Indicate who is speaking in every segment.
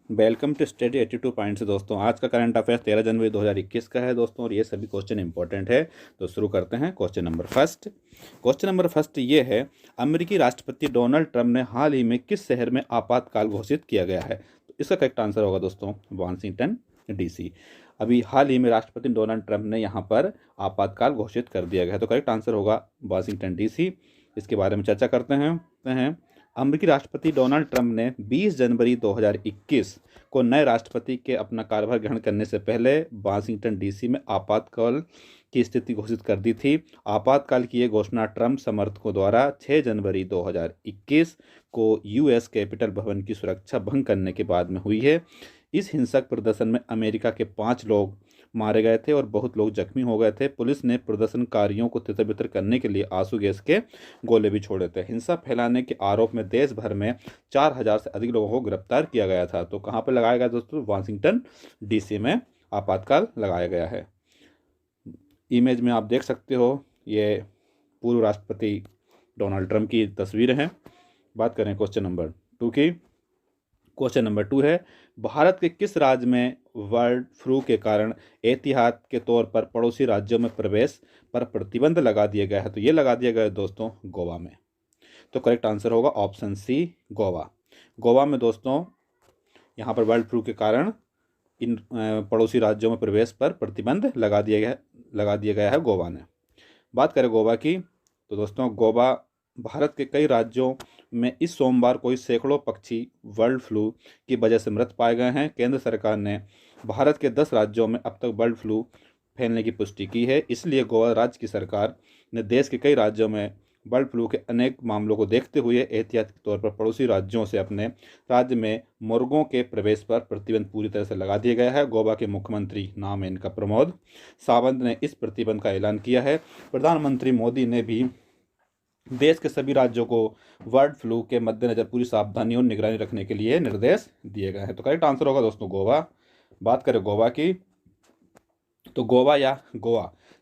Speaker 1: Welcome to study 82 points. दोस्तों आज का करंट अफेयर्स 13 जनवरी 2021 का है दोस्तों, और ये सभी क्वेश्चन इंपॉर्टेंट है। तो शुरू करते हैं। क्वेश्चन नंबर फर्स्ट ये है, अमेरिकी राष्ट्रपति डोनाल्ड ट्रंप ने हाल ही में किस शहर में आपातकाल घोषित किया गया है? तो इसका करेक्ट आंसर होगा दोस्तों वाशिंगटन डीसी। अभी हाल ही में राष्ट्रपति डोनाल्ड ट्रंप ने यहाँ पर आपातकाल घोषित कर दिया गया है, तो करेक्ट आंसर होगा वाशिंगटन डीसी। इसके बारे में चर्चा करते हैं। अमेरिकी राष्ट्रपति डोनाल्ड ट्रंप ने 20 जनवरी 2021 को नए राष्ट्रपति के अपना कार्यभार ग्रहण करने से पहले वाशिंगटन डीसी में आपातकाल की स्थिति घोषित कर दी थी। आपातकाल की यह घोषणा ट्रंप समर्थकों द्वारा 6 जनवरी 2021 को यूएस कैपिटल भवन की सुरक्षा भंग करने के बाद में हुई है। इस हिंसक प्रदर्शन में अमेरिका के 5 लोग मारे गए थे और बहुत लोग जख्मी हो गए थे। पुलिस ने प्रदर्शनकारियों को तितर-बितर करने के लिए आंसू गैस के गोले भी छोड़े थे। हिंसा फैलाने के आरोप में देश भर में 4000 से अधिक लोगों को गिरफ्तार किया गया था। तो कहाँ पर लगाया गया दोस्तों? वाशिंगटन डीसी में आपातकाल लगाया गया है। इमेज में आप देख सकते हो, ये पूर्व राष्ट्रपति डोनाल्ड ट्रंप की तस्वीर है। बात करें क्वेश्चन नंबर 2 की। क्वेश्चन नंबर 2 है, भारत के किस राज्य में बर्ड फ्लू के कारण एहतियात के तौर पर पड़ोसी राज्यों में प्रवेश पर प्रतिबंध लगा दिया गया है? तो ये लगा दिया गया है दोस्तों गोवा में। तो करेक्ट आंसर होगा ऑप्शन सी, गोवा। गोवा में दोस्तों यहाँ पर बर्ड फ्लू के कारण इन पड़ोसी राज्यों में प्रवेश पर प्रतिबंध लगा दिया गया है गोवा ने। बात करें गोवा की, तो दोस्तों गोवा भारत के कई राज्यों में इस सोमवार को सैकड़ों पक्षी बर्ड फ्लू की वजह से मृत पाए गए हैं। केंद्र सरकार ने भारत के 10 राज्यों में अब तक बर्ड फ्लू फैलने की पुष्टि की है। इसलिए गोवा राज्य की सरकार ने देश के कई राज्यों में बर्ड फ्लू के अनेक मामलों को देखते हुए एहतियात के तौर पर पड़ोसी राज्यों से अपने राज्य में मुर्गों के प्रवेश पर प्रतिबंध पूरी तरह से लगा दिया गया है। गोवा के मुख्यमंत्री, नाम है इनका प्रमोद सावंत, ने इस प्रतिबंध का ऐलान किया है। प्रधानमंत्री मोदी ने भी देश के सभी राज्यों को बर्ड फ्लू के मद्देनजर पूरी सावधानी और निगरानी रखने के लिए निर्देश दिए गए हैं। तो करेक्ट आंसर होगा दोस्तों गोवा। बात करें गोवा की, तो गोवा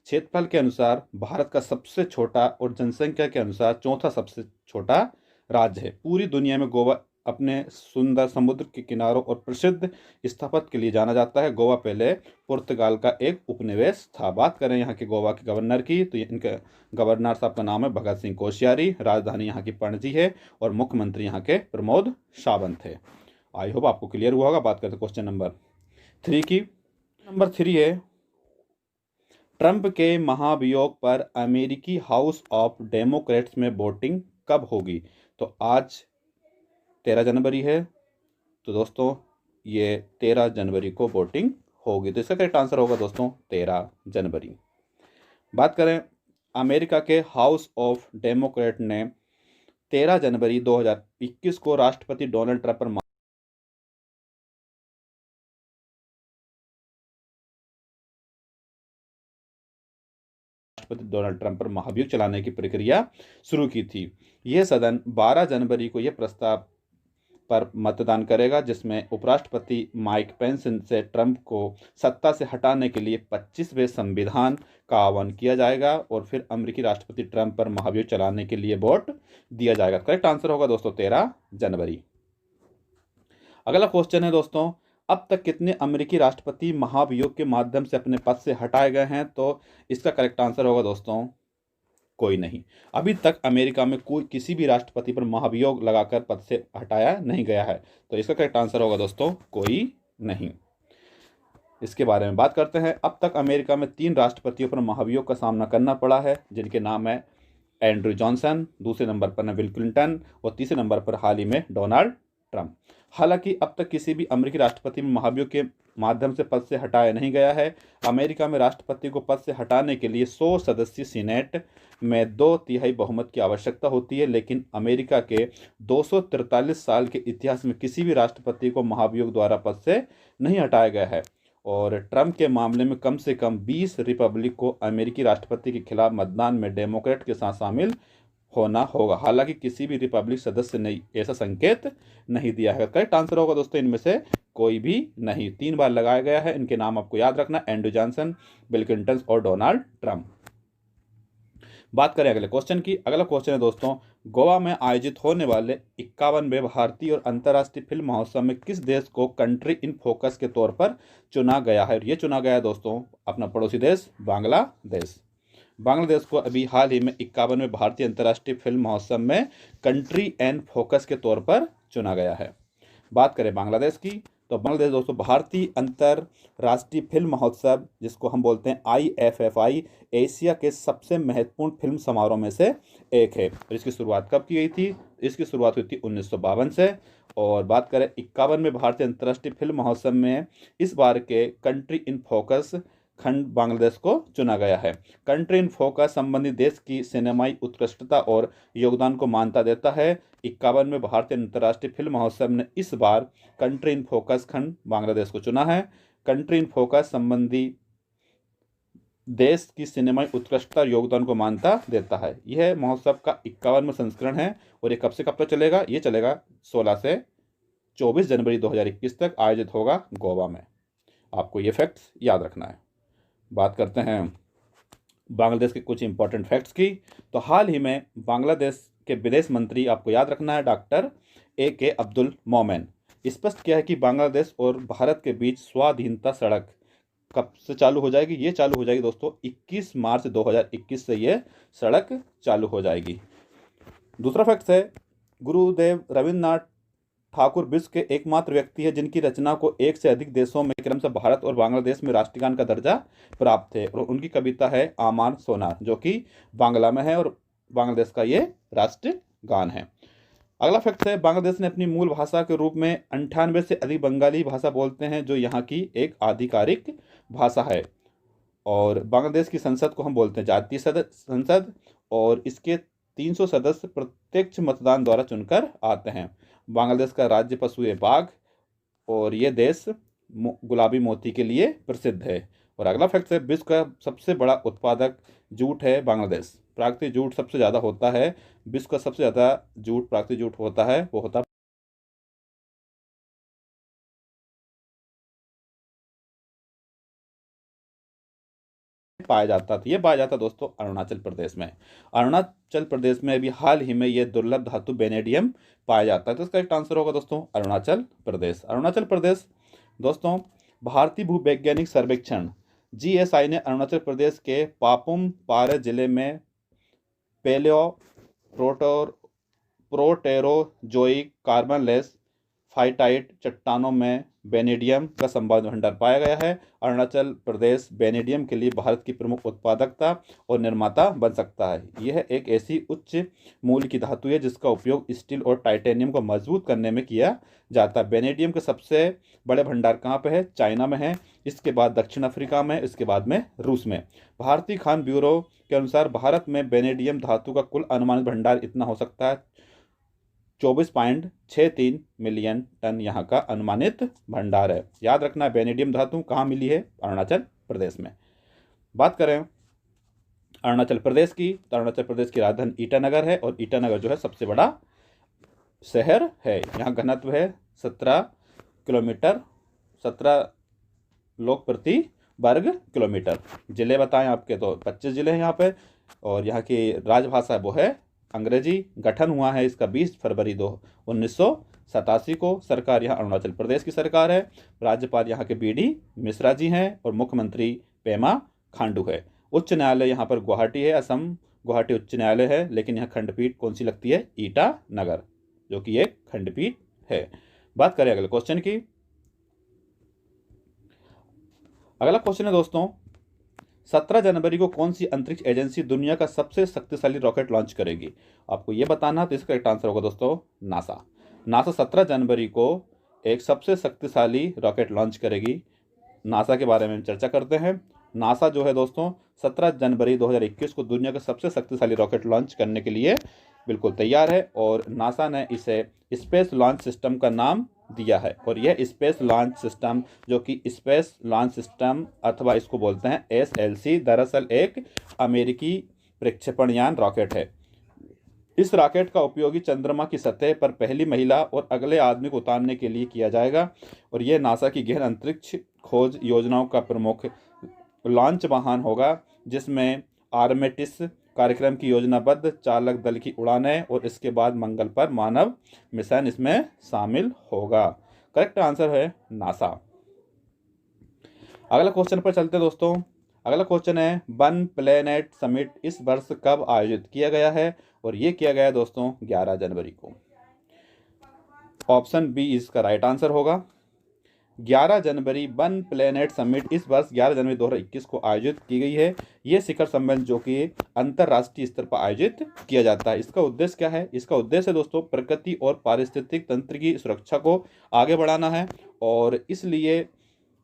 Speaker 1: क्षेत्रफल के अनुसार भारत का सबसे छोटा और जनसंख्या के अनुसार चौथा सबसे छोटा राज्य है। पूरी दुनिया में गोवा अपने सुंदर समुद्र के किनारों और प्रसिद्ध स्थापत्य के लिए जाना जाता है। गोवा पहले पुर्तगाल का एक उपनिवेश था। बात करें यहाँ के गोवा के गवर्नर की, तो इनके गवर्नर साहब का नाम है भगत सिंह कोश्यारी। राजधानी यहाँ की पणजी है और मुख्यमंत्री यहाँ के प्रमोद सावंत है। आई होप आपको क्लियर हुआ होगा। बात करते क्वेश्चन नंबर 3 की। नंबर 3 है, ट्रंप के महाभियोग पर अमेरिकी हाउस ऑफ डेमोक्रेट्स में वोटिंग कब होगी? तो आज 13 जनवरी है, तो दोस्तों ये 13 जनवरी को वोटिंग होगी। तो इसका करेक्ट आंसर होगा दोस्तों 13 जनवरी। बात करें अमेरिका के हाउस ऑफ डेमोक्रेट ने 13 जनवरी 2021 को राष्ट्रपति डोनाल्ड ट्रंप पर डोनाल्ड ट्रंप पर महाभियोग चलाने की प्रक्रिया शुरू की थी। यह सदन 12 जनवरी को यह प्रस्ताव पर मतदान करेगा, जिसमें उपराष्ट्रपति माइक पेंस से ट्रंप को सत्ता से हटाने के लिए 25वें संविधान का आह्वान किया जाएगा और फिर अमेरिकी राष्ट्रपति ट्रंप पर महाभियोग चलाने के लिए वोट दिया जाएगा। करेक्ट आंसर होगा दोस्तों 13 जनवरी। अगला क्वेश्चन है दोस्तों, अब तक कितने अमेरिकी राष्ट्रपति महाभियोग के माध्यम से अपने पद से हटाए गए हैं? तो इसका करेक्ट आंसर होगा दोस्तों कोई नहीं। अभी तक अमेरिका में कोई किसी भी राष्ट्रपति पर महाभियोग लगाकर पद से हटाया नहीं गया है। तो इसका करेक्ट आंसर होगा दोस्तों कोई नहीं। इसके बारे में बात करते हैं। अब तक अमेरिका में 3 राष्ट्रपतियों पर महाभियोग का सामना करना पड़ा है, जिनके नाम है एंड्रू जॉनसन, दूसरे नंबर पर बिल क्लिंटन और तीसरे नंबर पर हाल ही में डोनाल्ड ट्रंप। हालांकि अब तक किसी भी अमेरिकी राष्ट्रपति में महाभियोग के माध्यम से पद से हटाया नहीं गया है। अमेरिका में राष्ट्रपति को पद से हटाने के लिए 100 सदस्यीय सीनेट में 2/3 बहुमत की आवश्यकता होती है, लेकिन अमेरिका के 243 साल के इतिहास में किसी भी राष्ट्रपति को महाभियोग द्वारा पद से नहीं हटाया गया है। और ट्रंप के मामले में कम से कम 20 रिपब्लिक को अमेरिकी राष्ट्रपति के खिलाफ मतदान में डेमोक्रेट के साथ शामिल होना होगा। हालांकि किसी भी रिपब्लिक सदस्य ने ऐसा संकेत नहीं दिया है। करेक्ट आंसर होगा दोस्तों इनमें से कोई भी नहीं। 3 बार लगाया गया है, इनके नाम आपको याद रखना, एंड्रू जॉनसन, बिल क्लिंटन और डोनाल्ड ट्रंप। बात करें अगले क्वेश्चन की। अगला क्वेश्चन है दोस्तों, गोवा में आयोजित होने वाले 51वें भारतीय और अंतर्राष्ट्रीय फिल्म महोत्सव में किस देश को कंट्री इन फोकस के तौर पर चुना गया है? और ये चुना गया है दोस्तों अपना पड़ोसी देश बांग्लादेश। बांग्लादेश को अभी हाल ही में 51वें भारतीय अंतर्राष्ट्रीय फिल्म महोत्सव में कंट्री एंड फोकस के तौर पर चुना गया है। बात करें बांग्लादेश की, तो बांग्लादेश दोस्तों भारतीय अंतर्राष्ट्रीय फिल्म महोत्सव, जिसको हम बोलते हैं IFFI, एशिया के सबसे महत्वपूर्ण फिल्म समारोह में से एक है। और इसकी शुरुआत कब की गई थी? इसकी शुरुआत हुई थी 1952 से। और बात करें 51वें भारतीय अंतर्राष्ट्रीय फिल्म महोत्सव में इस बार के कंट्री इन फोकस खंड बांग्लादेश को चुना गया है। कंट्री इन फोकस संबंधित देश की सिनेमाई उत्कृष्टता और योगदान को मान्यता देता है। 51वें भारतीय अंतर्राष्ट्रीय फिल्म महोत्सव ने इस बार कंट्री इन फोकस खंड बांग्लादेश को चुना है। कंट्री इन फोकस संबंधी देश की सिनेमाई उत्कृष्टता और योगदान को मान्यता देता है। यह महोत्सव का 51वां संस्करण है और ये कब से कब तक चलेगा? ये चलेगा 16 से 24 जनवरी 2021 तक आयोजित होगा गोवा में। आपको ये फैक्ट्स याद रखना है। बात करते हैं बांग्लादेश के कुछ इंपॉर्टेंट फैक्ट्स की। तो हाल ही में बांग्लादेश के विदेश मंत्री, आपको याद रखना है, डॉक्टर AK अब्दुल मोमेन स्पष्ट किया है कि बांग्लादेश और भारत के बीच स्वाधीनता सड़क कब से चालू हो जाएगी? ये चालू हो जाएगी दोस्तों 21 मार्च 2021 से ये सड़क चालू हो जाएगी। दूसरा फैक्ट है गुरुदेव रविन्द्रनाथ ठाकुर विश्व के एकमात्र व्यक्ति है जिनकी रचना को एक से अधिक देशों में क्रमशः भारत और बांग्लादेश में राष्ट्रगान का दर्जा प्राप्त है। और उनकी कविता है आमान सोनार, जो कि बांग्ला में है और बांग्लादेश का ये राष्ट्रगान है। अगला फैक्ट है बांग्लादेश ने अपनी मूल भाषा के रूप में 98 से अधिक बंगाली भाषा बोलते हैं, जो यहाँ की एक आधिकारिक भाषा है। और बांग्लादेश की संसद को हम बोलते हैं जातीय संसद, और इसके 300 सदस्य प्रत्यक्ष मतदान द्वारा चुनकर आते हैं। बांग्लादेश का राज्य पशु है बाघ, और ये देश गुलाबी मोती के लिए प्रसिद्ध है। और अगला फैक्ट है विश्व का सबसे बड़ा उत्पादक जूट है बांग्लादेश। प्राकृतिक जूट सबसे ज़्यादा होता है, विश्व का सबसे ज़्यादा जूट प्राकृतिक जूट होता है वो होता पाया जाता था। ये पाया जाता दोस्तों अरुणाचल प्रदेश में। अरुणाचल प्रदेश में अभी हाल ही में ये दुर्लभ धातु वेनेडियम पाया जाता है। तो इसका एक आंसर होगा दोस्तों अरुणाचल प्रदेश। अरुणाचल प्रदेश दोस्तों भारतीय भूवैज्ञानिक सर्वेक्षण GSI ने अरुणाचल प्रदेश के पापुम पारे जिले में पेलियो प्रोटेरोजोइक कार्बनलेस फाइटाइट चट्टानों में वेनेडियम का संभावित भंडार पाया गया है। अरुणाचल प्रदेश वेनेडियम के लिए भारत की प्रमुख उत्पादकता और निर्माता बन सकता है। यह एक ऐसी उच्च मूल्य की धातु है जिसका उपयोग स्टील और टाइटेनियम को मजबूत करने में किया जाता है। वेनेडियम के सबसे बड़े भंडार कहाँ पे है? चाइना में है, इसके बाद दक्षिण अफ्रीका में, इसके बाद में रूस में। भारतीय खान ब्यूरो के अनुसार भारत में वेनेडियम धातु का कुल अनुमानित भंडार इतना हो सकता है 24.63 मिलियन टन यहाँ का अनुमानित भंडार है। याद रखना वेनेडियम धातु कहाँ मिली है? अरुणाचल प्रदेश में। बात करें अरुणाचल प्रदेश की, तो अरुणाचल प्रदेश की राजधानी ईटानगर है और ईटानगर जो है सबसे बड़ा शहर है। यहाँ घनत्व है 17 किलोमीटर 17 लोग प्रति वर्ग किलोमीटर। जिले बताएं आपके, तो 25 जिले हैं यहाँ पे। और यहाँ की राजभाषा वो है अंग्रेजी। गठन हुआ है इसका 20 फरवरी 1987 को। सरकार यहाँ अरुणाचल प्रदेश की सरकार है। राज्यपाल यहाँ के BD मिश्रा जी हैं और मुख्यमंत्री पेमा खांडू है। उच्च न्यायालय यहाँ पर गुवाहाटी है, असम गुवाहाटी उच्च न्यायालय है। लेकिन यहाँ खंडपीठ कौन सी लगती है? ईटानगर, जो कि एक खंडपीठ है। बात करें अगले क्वेश्चन की। अगला क्वेश्चन है दोस्तों 17 जनवरी को कौन सी अंतरिक्ष एजेंसी दुनिया का सबसे शक्तिशाली रॉकेट लॉन्च करेगी? आपको यह बताना। तो इसका करेक्ट आंसर होगा दोस्तों नासा। नासा 17 जनवरी को एक सबसे शक्तिशाली रॉकेट लॉन्च करेगी। नासा के बारे में चर्चा करते हैं। नासा जो है दोस्तों 17 जनवरी 2021 को दुनिया का सबसे शक्तिशाली रॉकेट लॉन्च करने के लिए बिल्कुल तैयार है। और नासा ने इसे स्पेस लॉन्च सिस्टम का नाम दिया है। और यह स्पेस लॉन्च सिस्टम, जो कि स्पेस लॉन्च सिस्टम अथवा इसको बोलते हैं SLC, दरअसल एक अमेरिकी प्रक्षेपण यान रॉकेट है। इस रॉकेट का उपयोग चंद्रमा की सतह पर पहली महिला और अगले आदमी को उतारने के लिए किया जाएगा। और यह नासा की गहन अंतरिक्ष खोज योजनाओं का प्रमुख लॉन्च वाहन होगा, जिसमें आर्टेमिस कार्यक्रम की योजनाबद्ध चालक दल की उड़ानें और इसके बाद मंगल पर मानव मिशन इसमें शामिल होगा। करेक्ट आंसर है नासा। अगला क्वेश्चन पर चलते हैं दोस्तों। अगला क्वेश्चन है वन प्लेनेट समिट इस वर्ष कब आयोजित किया गया है, और ये किया गया है दोस्तों 11 जनवरी को। ऑप्शन बी इसका राइट आंसर होगा। 11 जनवरी वन प्लेनेट समिट इस वर्ष 11 जनवरी 2021 को आयोजित की गई है। ये शिखर सम्मेलन जो कि अंतर्राष्ट्रीय स्तर पर आयोजित किया जाता है। इसका उद्देश्य क्या है? इसका उद्देश्य दोस्तों प्रकृति और पारिस्थितिक तंत्र की सुरक्षा को आगे बढ़ाना है, और इसलिए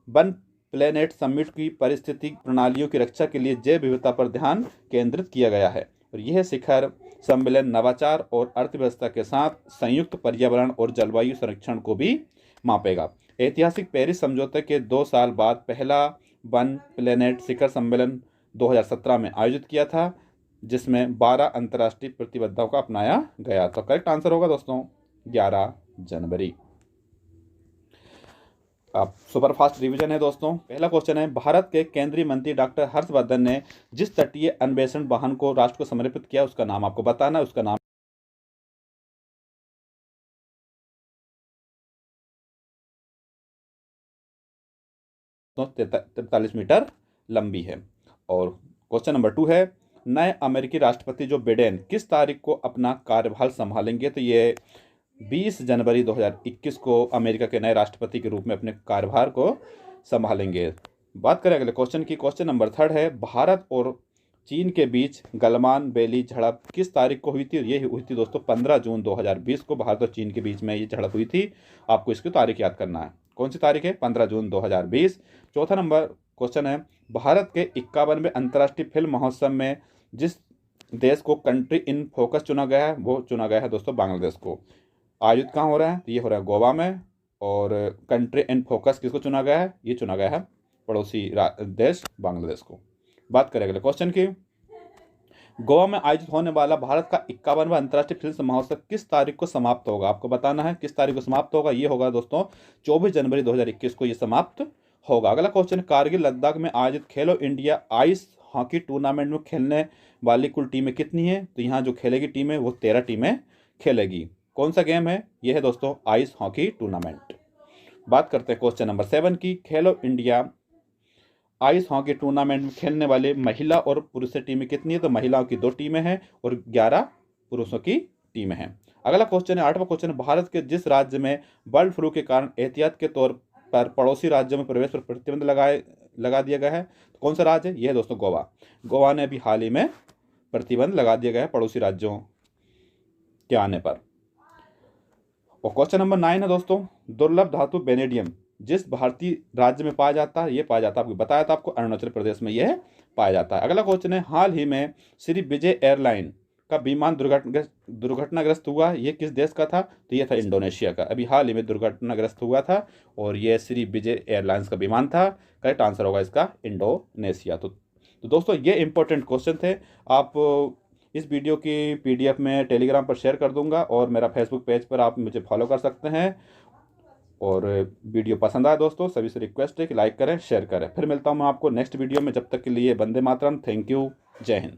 Speaker 1: वन प्लेनेट समिट की पारिस्थितिक प्रणालियों की रक्षा के लिए जैव विविधता पर ध्यान केंद्रित किया गया है। और यह शिखर सम्मेलन नवाचार और अर्थव्यवस्था के साथ संयुक्त पर्यावरण और जलवायु संरक्षण को भी मापेगा। ऐतिहासिक पेरिस समझौते के 2 साल बाद पहला वन प्लेनेट शिखर सम्मेलन 2017 में आयोजित किया था, जिसमें 12 अंतर्राष्ट्रीय प्रतिबद्धताओं का अपनाया गया। तो करेक्ट आंसर होगा दोस्तों 11 जनवरी। अब सुपर फास्ट रिवीजन है दोस्तों। पहला क्वेश्चन है भारत के केंद्रीय मंत्री डॉक्टर हर्षवर्धन ने जिस तटीय अन्वेषण वाहन को राष्ट्र को समर्पित किया उसका नाम आपको बताना है। उसका नाम 43 मीटर लंबी है। और क्वेश्चन नंबर 2 है नए अमेरिकी राष्ट्रपति जो बिडेन किस तारीख को अपना कार्यभार संभालेंगे। तो ये 20 जनवरी 2021 को अमेरिका के नए राष्ट्रपति के रूप में अपने कार्यभार को संभालेंगे। बात करें अगले क्वेश्चन की। क्वेश्चन नंबर 3 है भारत और चीन के बीच गलवान वैली झड़प किस तारीख को हुई थी। ये हुई थी दोस्तों 15 जून 2020 को भारत और चीन के बीच में ये झड़प हुई थी। आपको इसकी तारीख याद करना है। कौन सी तारीख है? 15 जून 2020। चौथा नंबर क्वेश्चन है भारत के 51वें अंतर्राष्ट्रीय फिल्म महोत्सव में जिस देश को कंट्री इन फोकस चुना गया है वो चुना गया है दोस्तों बांग्लादेश को। आयोजित कहाँ हो रहा है? तो ये हो रहा है गोवा में। और कंट्री इन फोकस किसको चुना गया है? ये चुना गया है पड़ोसी देश बांग्लादेश को। बात करें अगले क्वेश्चन की। गोवा में आयोजित होने वाला भारत का 51वां अंतर्राष्ट्रीय फिल्म महोत्सव किस तारीख को समाप्त होगा? आपको बताना है किस तारीख को समाप्त होगा। ये होगा दोस्तों 24 जनवरी 2021 को ये समाप्त होगा। अगला क्वेश्चन कारगिल लद्दाख में आयोजित खेलो इंडिया आइस हॉकी टूर्नामेंट में खेलने वाली कुल टीमें कितनी है? तो यहाँ जो खेलेगी टीमें वो 13 टीमें खेलेगी। कौन सा गेम है? यह है दोस्तों आइस हॉकी टूर्नामेंट। बात करते हैं क्वेश्चन नंबर 7 की। खेलो इंडिया आइस हॉकी टूर्नामेंट में खेलने वाले महिला और पुरुष टीमें कितनी है? तो महिलाओं की 2 टीमें हैं और 11 पुरुषों की टीमें हैं। अगला क्वेश्चन है 8वां क्वेश्चन। भारत के जिस राज्य में बर्ड फ्लू के कारण एहतियात के तौर पर पड़ोसी राज्यों में प्रवेश पर प्रतिबंध लगा दिया गया है, तो कौन सा राज्य है? यह है दोस्तों गोवा। गोवा ने अभी हाल ही में प्रतिबंध लगा दिया गया है पड़ोसी राज्यों के आने पर। और क्वेश्चन नंबर 9 है दोस्तों दुर्लभ धातु वेनेडियम जिस भारतीय राज्य में पाया जाता है। ये पाया जाता है आपको बताया था आपको अरुणाचल प्रदेश में यह पाया जाता है। अगला क्वेश्चन है हाल ही में श्री विजय एयरलाइन का विमान दुर्घटनाग्रस्त हुआ, ये किस देश का था? तो ये था इंडोनेशिया का। अभी हाल ही में दुर्घटनाग्रस्त हुआ था और यह श्री विजय एयरलाइंस का विमान था। करेक्ट आंसर होगा इसका इंडोनेशिया। तो दोस्तों ये इंपॉर्टेंट क्वेश्चन थे। आप इस वीडियो की PDF में टेलीग्राम पर शेयर कर दूंगा और मेरा फेसबुक पेज पर आप मुझे फॉलो कर सकते हैं। और वीडियो पसंद आए दोस्तों सभी से रिक्वेस्ट है कि लाइक करें शेयर करें। फिर मिलता हूं मैं आपको नेक्स्ट वीडियो में। जब तक के लिए वंदे मातरम। Thank you. जय हिंद।